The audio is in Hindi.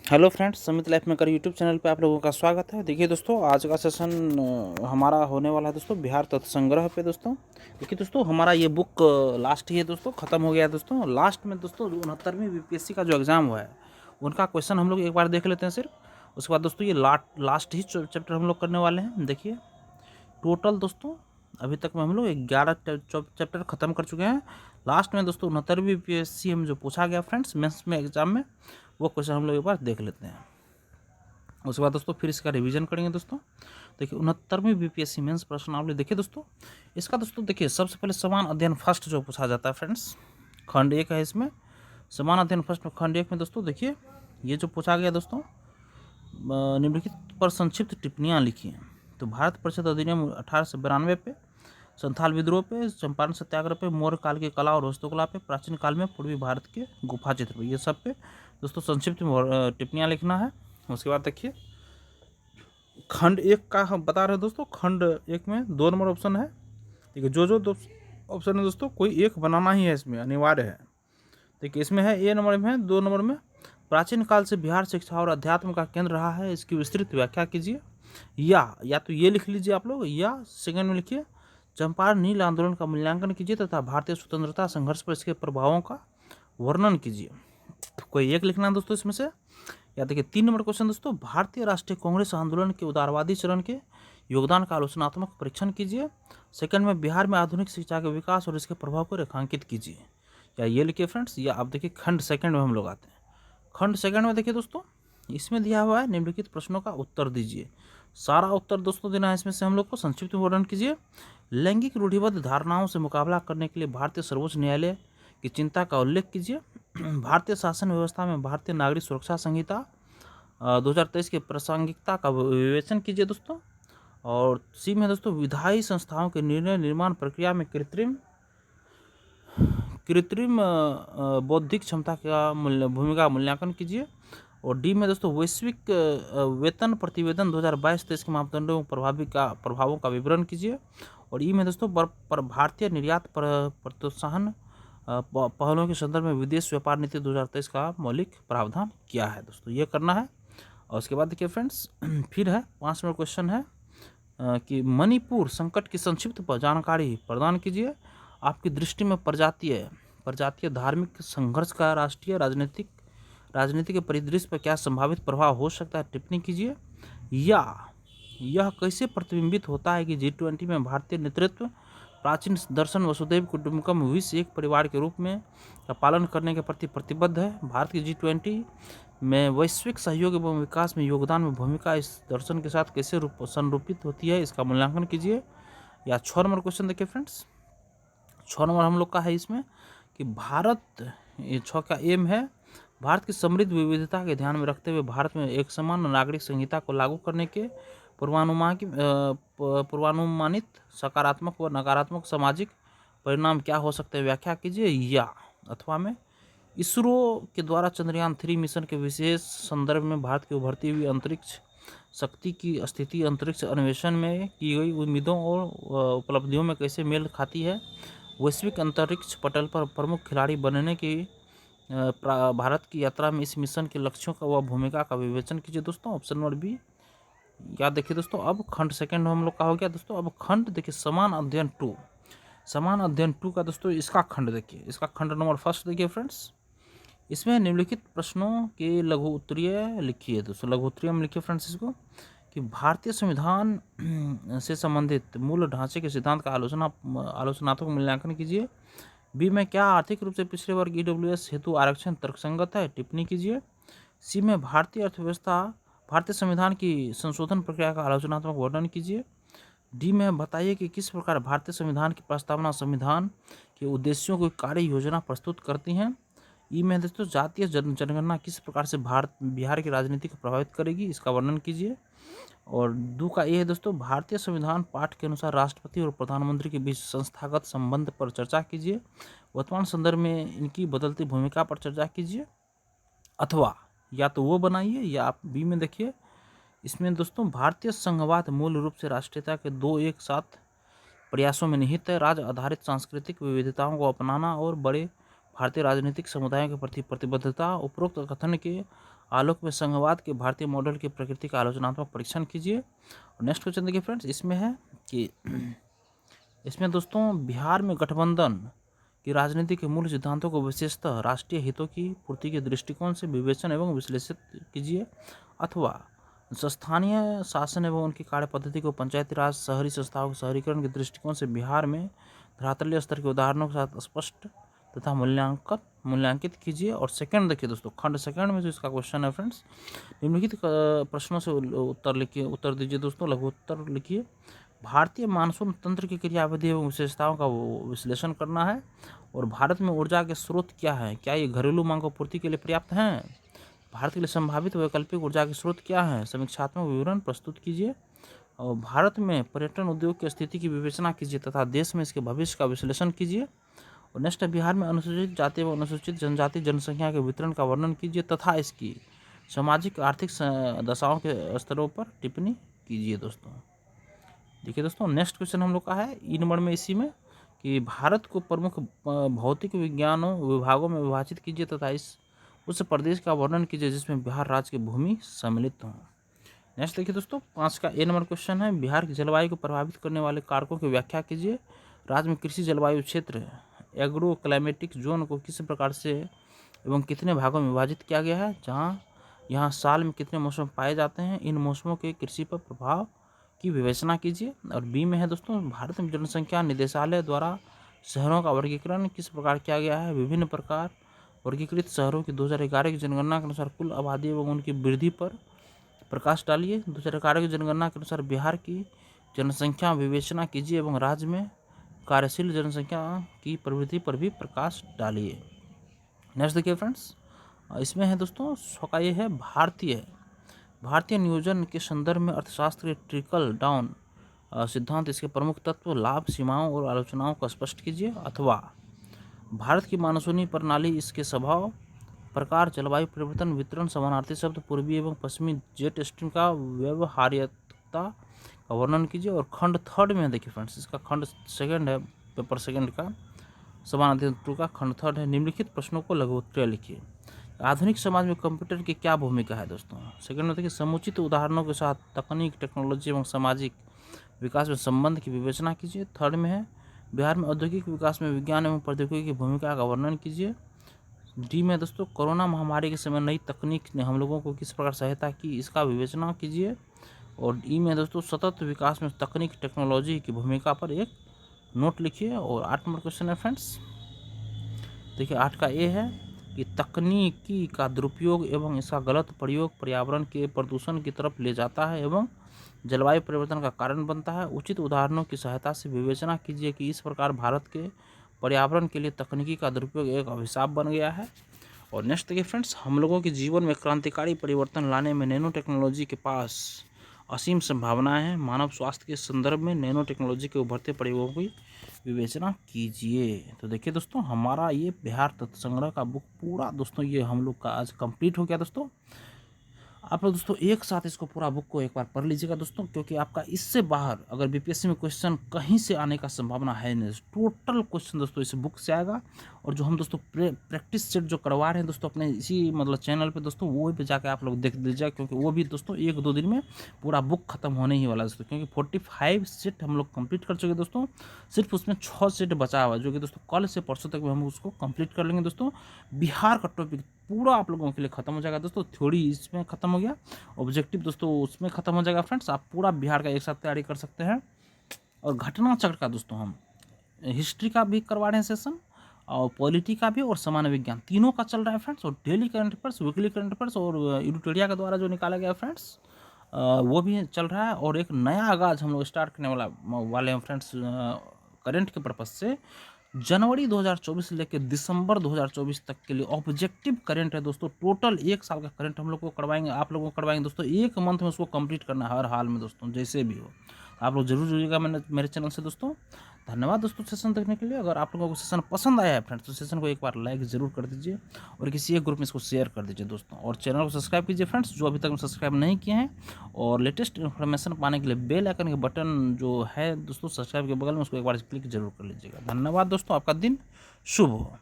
हेलो फ्रेंड्स, समित लाइफ मेकर यूट्यूब चैनल पे आप लोगों का स्वागत है। देखिए दोस्तों, आज का सेशन हमारा होने वाला है दोस्तों बिहार तत्व संग्रह पे। दोस्तों देखिए दोस्तों, हमारा ये बुक लास्ट ही है दोस्तों, ख़त्म हो गया है दोस्तों। लास्ट में दोस्तों 69वीं बीपीएससी का जो एग्ज़ाम हुआ है उनका क्वेश्चन हम लोग एक बार देख लेते हैं सिर्फ। उसके बाद दोस्तों ये लास्ट ही चैप्टर हम लोग करने वाले हैं। देखिए टोटल दोस्तों अभी तक में हम लोग 11 चैप्टर ख़त्म कर चुके हैं। लास्ट में दोस्तों 69वीं बीपीएससी में जो पूछा गया फ्रेंड्स मेंस में एग्ज़ाम में, वो क्वेश्चन हम लोग एक बार देख लेते हैं। उसके बाद दोस्तों फिर इसका रिवीजन करेंगे दोस्तों। देखिए 69वीं बीपीएससी मेंस प्रश्नावली देखिए दोस्तों, इसका दोस्तों देखिए सबसे पहले समान अध्ययन फर्स्ट जो पूछा जाता है फ्रेंड्स, खंड 1 है इसमें। समान अध्ययन फर्स्ट में खंड 1 में दोस्तों देखिए ये जो पूछा गया दोस्तों, निम्नलिखित पर संक्षिप्त टिप्पणियाँ लिखी हैं। तो भारत परिषद अधिनियम 1892 पे, संथाल विद्रोह पे, चंपारण सत्याग्रह पे, मौर्य काल की कला और वास्तुकला पे, प्राचीन काल में पूर्वी भारत के गुफा चित्र पे, ये सब पे दोस्तों संक्षिप्त में टिप्पणियाँ लिखना है। उसके बाद देखिए खंड 1 का हम बता रहे हैं दोस्तों। खंड 1 में 2 नंबर ऑप्शन है। देखिए जो ऑप्शन है दोस्तों कोई एक बनाना ही है, इसमें अनिवार्य है। देखिए इसमें है ए नंबर में है, 2 नंबर में प्राचीन काल से बिहार शिक्षा और अध्यात्म का केंद्र रहा है, इसकी विस्तृत व्याख्या कीजिए। या तो ये लिख लीजिए आप लोग, या सेकंड में लिखिए चंपारण नील आंदोलन का मूल्यांकन कीजिए तथा भारतीय स्वतंत्रता संघर्ष पर इसके प्रभावों का वर्णन कीजिए। कोई एक लिखना है दोस्तों इसमें से। या देखिए 3 नंबर क्वेश्चन दोस्तों, भारतीय राष्ट्रीय कांग्रेस आंदोलन के उदारवादी चरण के योगदान का आलोचनात्मक परीक्षण कीजिए। सेकंड में बिहार में आधुनिक शिक्षा के विकास और इसके प्रभाव को रेखांकित कीजिए। या ये लिखिए फ्रेंड्स। या अब देखिए खंड सेकंड में हम लोग आते हैं। खंड सेकंड में देखिए दोस्तों, इसमें दिया हुआ है निम्नलिखित प्रश्नों का उत्तर दीजिए। सारा उत्तर दोस्तों देना है इसमें से हम लोग को। संक्षिप्त में वर्णन कीजिए। लैंगिक रूढ़िबद्ध धारणाओं से मुकाबला करने के लिए भारतीय सर्वोच्च न्यायालय की चिंता का उल्लेख कीजिए। भारतीय शासन व्यवस्था में भारतीय नागरिक सुरक्षा संहिता 2023 की प्रासंगिकता का विवेचन कीजिए दोस्तों। और सी में दोस्तों, विधायी संस्थाओं के निर्णय निर्माण प्रक्रिया में कृत्रिम बौद्धिक क्षमता का भूमिका मूल्यांकन कीजिए। और डी में दोस्तों, वैश्विक वेतन प्रतिवेदन 2022-23 के मापदंडों प्रभावों का विवरण कीजिए। और ई में दोस्तों, भारतीय निर्यात प्रोत्साहन पहलों के संदर्भ में विदेश व्यापार नीति 2023 का मौलिक प्रावधान क्या है दोस्तों, ये करना है। और उसके बाद देखिए फ्रेंड्स फिर है 5 नंबर क्वेश्चन है कि मणिपुर संकट की संक्षिप्त जानकारी प्रदान कीजिए। आपकी दृष्टि में प्रजातीय धार्मिक संघर्ष का राष्ट्रीय राजनीति के परिदृश्य पर क्या संभावित प्रभाव हो सकता है, टिप्पणी कीजिए। या यह कैसे प्रतिबिंबित होता है कि G20 में भारतीय नेतृत्व प्राचीन दर्शन वसुधैव कुटुंबकम विश्व एक परिवार के रूप में का पालन करने के प्रति प्रतिबद्ध है। भारत की G20 में वैश्विक सहयोग एवं विकास में योगदान में भूमिका इस दर्शन के साथ कैसे संरूपित होती है, इसका मूल्यांकन कीजिए। या 6 नंबर क्वेश्चन देखिए फ्रेंड्स। 6 नंबर हम लोग का है इसमें कि ये 6 का एम है, भारत की समृद्ध विविधता के ध्यान में रखते हुए भारत में एक समान नागरिक संहिता को लागू करने के पूर्वानुमानित सकारात्मक व नकारात्मक सामाजिक परिणाम क्या हो सकते हैं, व्याख्या कीजिए। या अथवा में इसरो के द्वारा चंद्रयान 3 मिशन के विशेष संदर्भ में भारत की उभरती हुई अंतरिक्ष शक्ति की स्थिति अंतरिक्ष अन्वेषण में की गई उम्मीदों और उपलब्धियों में कैसे मेल खाती है। वैश्विक अंतरिक्ष पटल पर प्रमुख खिलाड़ी बनने की भारत की यात्रा में इस मिशन के लक्ष्यों का व भूमिका का विवेचन कीजिए दोस्तों, ऑप्शन नंबर बी। याद देखिए दोस्तों, अब खंड सेकंड हम लोग का हो गया दोस्तों। अब खंड देखिए समान अध्ययन 2 का दोस्तों इसका खंड देखिए, इसका खंड नंबर फर्स्ट देखिए फ्रेंड्स। इसमें निम्नलिखित प्रश्नों के लघु उत्तरीय लिखिए दोस्तों। लघु उत्तरीय में लिखिए फ्रेंड्स इसको कि भारतीय संविधान से संबंधित मूल ढांचे के सिद्धांत का आलोचनात्मक मूल्यांकन कीजिए। बी में क्या आर्थिक रूप से पिछड़े वर्ग EWS हेतु आरक्षण तर्कसंगत है, टिप्पणी कीजिए। सी में भारतीय संविधान की संशोधन प्रक्रिया का आलोचनात्मक वर्णन कीजिए। डी में बताइए कि किस प्रकार भारतीय संविधान की प्रस्तावना संविधान के उद्देश्यों की कार्य योजना प्रस्तुत करती हैं। ई में दोस्तों, जातीय जनगणना किस प्रकार से बिहार की राजनीति को प्रभावित करेगी, इसका वर्णन कीजिए। और 2 का ये है दोस्तों, भारतीय संविधान पाठ के अनुसार राष्ट्रपति और प्रधानमंत्री के बीच संस्थागत संबंध पर चर्चा कीजिए। वर्तमान संदर्भ में इनकी बदलती भूमिका पर चर्चा कीजिए। अथवा या तो वो बनाइए, या आप बी में देखिए। इसमें दोस्तों, भारतीय संघवाद मूल रूप से राष्ट्रीयता के 2 एक साथ प्रयासों में निहित है। राज्य आधारित सांस्कृतिक विविधताओं को अपनाना और बड़े भारतीय राजनीतिक समुदायों के प्रति प्रतिबद्धता। उपरोक्त कथन के आलोक में संघवाद के भारतीय मॉडल की प्रकृति का आलोचनात्मक परीक्षण कीजिए। और नेक्स्ट क्वेश्चन देखिए फ्रेंड्स, इसमें है कि इसमें दोस्तों बिहार में गठबंधन की राजनीति के मूल सिद्धांतों को विशेषतः राष्ट्रीय हितों की पूर्ति के दृष्टिकोण से विवेचन एवं विश्लेषित कीजिए, अथवा स्थानीय शासन एवं उनकी कार्य पद्धति को पंचायती राज शहरी संस्थाओं के शहरीकरण के दृष्टिकोण से बिहार में धरातलीय स्तर के उदाहरणों के साथ स्पष्ट तथा मूल्यांकित कीजिए। और सेकंड देखिए दोस्तों, खंड सेकंड में जो इसका क्वेश्चन है फ्रेंड्स, निम्नलिखित प्रश्नों से उत्तर दीजिए दोस्तों, लघु उत्तर लिखिए। भारतीय मानसून तंत्र की क्रियाविधि एवं विशेषताओं का विश्लेषण करना है। और भारत में ऊर्जा के स्रोत क्या है, क्या ये घरेलू मांग को पूर्ति के लिए पर्याप्त हैं? भारत के लिए संभावित वैकल्पिक ऊर्जा के स्रोत क्या हैं? समीक्षात्मक विवरण प्रस्तुत कीजिए। और भारत में पर्यटन उद्योग की स्थिति की विवेचना कीजिए तथा देश में इसके भविष्य का विश्लेषण कीजिए। और नेक्स्ट है, बिहार में अनुसूचित जाति एवं अनुसूचित जनजाति जनसंख्या के वितरण का वर्णन कीजिए तथा इसकी सामाजिक आर्थिक दशाओं के स्तरों पर टिप्पणी कीजिए। दोस्तों देखिए दोस्तों, नेक्स्ट क्वेश्चन हम लोग का है इन नंबर में इसी में कि भारत को प्रमुख भौतिक विज्ञानों विभागों में विभाजित कीजिए तथा उस प्रदेश का वर्णन कीजिए जिसमें बिहार राज्य की भूमि सम्मिलित हो। नेक्स्ट देखिए दोस्तों, 5 का ए नंबर क्वेश्चन है, बिहार की जलवायु को प्रभावित करने वाले कारकों की व्याख्या कीजिए। राज्य में कृषि जलवायु क्षेत्र एग्रो क्लाइमेटिक जोन को किस प्रकार से एवं कितने भागों में विभाजित किया गया है, यहाँ साल में कितने मौसम पाए जाते हैं, इन मौसमों के कृषि पर प्रभाव की विवेचना कीजिए। और बी में है दोस्तों, भारत में जनसंख्या निदेशालय द्वारा शहरों का वर्गीकरण किस प्रकार किया गया है, विभिन्न प्रकार वर्गीकृत शहरों की 2011 की जनगणना के अनुसार कुल आबादी एवं उनकी वृद्धि पर प्रकाश डालिए। 2011 की जनगणना के अनुसार बिहार की जनसंख्या विवेचना कीजिए एवं राज्य में कार्यशील जनसंख्या की प्रवृत्ति पर भी प्रकाश डालिए। नेक्स्ट देखिए फ्रेंड्स, इसमें है दोस्तों, का ये है भारतीय नियोजन के संदर्भ में अर्थशास्त्र के ट्रिकल डाउन सिद्धांत, इसके प्रमुख तत्व, लाभ, सीमाओं और आलोचनाओं को स्पष्ट कीजिए। अथवा भारत की मानसूनी प्रणाली, इसके स्वभाव, प्रकार, जलवायु परिवर्तन, वितरण, समानार्थी शब्द, पूर्वी एवं पश्चिमी जेट स्ट्रीम का व्यवहार्यता का वर्णन कीजिए। और खंड थर्ड में देखिए फ्रेंड्स, इसका खंड सेकंड है, पेपर सेकंड का समानार्थी टू का खंड थर्ड है, निम्नलिखित प्रश्नों को लघु उत्तर लिखिए। आधुनिक समाज में कंप्यूटर की क्या भूमिका है दोस्तों? सेकंड में देखिए, समुचित उदाहरणों के साथ तकनीक, टेक्नोलॉजी एवं सामाजिक विकास में संबंध की विवेचना कीजिए। थर्ड में है, बिहार में औद्योगिक विकास में विज्ञान एवं प्रौद्योगिकी की भूमिका का वर्णन कीजिए। डी में दोस्तों, कोरोना महामारी के समय नई तकनीक ने हम लोगों को किस प्रकार सहायता की, इसका विवेचना कीजिए। और ई में दोस्तों, सतत विकास में तकनीक टेक्नोलॉजी की भूमिका पर एक नोट लिखिए। और 8 नंबर क्वेश्चन है फ्रेंड्स, देखिए 8 का ए है कि तकनीकी का दुरुपयोग एवं इसका गलत प्रयोग पर्यावरण के प्रदूषण की तरफ ले जाता है एवं जलवायु परिवर्तन का कारण बनता है। उचित उदाहरणों की सहायता से विवेचना कीजिए कि इस प्रकार भारत के पर्यावरण के लिए तकनीकी का दुरुपयोग एक अभिशाप बन गया है। और नेक्स्ट देखिए फ्रेंड्स, हम लोगों के जीवन में क्रांतिकारी परिवर्तन लाने में नैनो टेक्नोलॉजी के पास असीम संभावनाएं हैं। मानव स्वास्थ्य के संदर्भ में नैनो टेक्नोलॉजी के उभरते प्रयोगों की विवेचना कीजिए। तो देखिए दोस्तों, हमारा ये बिहार तत्व संग्रह का बुक पूरा दोस्तों ये हम लोग का आज कंप्लीट हो गया। दोस्तों आप लोग दोस्तों एक साथ इसको पूरा बुक को एक बार पढ़ लीजिएगा दोस्तों, क्योंकि आपका इससे बाहर अगर बीपीएससी में क्वेश्चन कहीं से आने का संभावना है नहीं। टोटल क्वेश्चन दोस्तों इस बुक से आएगा। और जो हम दोस्तों प्रैक्टिस सेट जो करवा रहे हैं दोस्तों अपने इसी मतलब चैनल पे दोस्तों, वो भी जाकर आप लोग देख लीजिएगा, क्योंकि वो भी दोस्तों 1-2 दिन में पूरा बुक खत्म होने ही वाला है दोस्तों। क्योंकि 45 सेट हम लोग कंप्लीट कर चुके दोस्तों, सिर्फ उसमें 6 सेट बचा हुआ है, जो कि दोस्तों कल से परसों तक हम उसको कंप्लीट कर लेंगे दोस्तों। बिहार का टॉपिक पूरा आप लोगों के लिए खत्म हो जाएगा दोस्तों। थ्योरी इसमें खत्म हो गया, ऑब्जेक्टिव दोस्तों उसमें खत्म हो जाएगा फ्रेंड्स। आप पूरा बिहार का एक साथ तैयारी कर सकते हैं। और घटना चक्र का दोस्तों हम हिस्ट्री का भी करवा रहे हैं सेशन, और पॉलिटी का भी, और सामान्य विज्ञान, तीनों का चल रहा है फ्रेंड्स। और daily current affairs, weekly current affairs और एडिटोरिया के द्वारा जो निकाला गया फ्रेंड्स वो भी चल रहा है। और एक नया आगाज हम लोग स्टार्ट करने वाले हैं फ्रेंड्स करंट के पर्पज से। जनवरी 2024 से लेकर दिसंबर 2024 तक के लिए ऑब्जेक्टिव करंट है दोस्तों। टोटल 1 साल का करंट हम लोग को करवाएंगे, आप लोगों को करवाएंगे दोस्तों। 1 मंथ में उसको कंप्लीट करना है हर हाल में दोस्तों, जैसे भी हो। आप लोग जरूर जुड़िएगा मेरे चैनल से दोस्तों। धन्यवाद दोस्तों सेशन देखने के लिए। अगर आप लोगों को सेशन पसंद आया है फ्रेंड्स, तो सेशन को एक बार लाइक जरूर कर दीजिए और किसी एक ग्रुप में इसको शेयर कर दीजिए दोस्तों। और चैनल को सब्सक्राइब कीजिए फ्रेंड्स, जो अभी तक सब्सक्राइब नहीं किए हैं। और लेटेस्ट इन्फॉर्मेशन पाने के लिए बेल आइकन के बटन जो है दोस्तों सब्सक्राइब के बगल में, उसको एक बार क्लिक जरूर कर लीजिएगा। धन्यवाद दोस्तों, आपका दिन शुभ हो।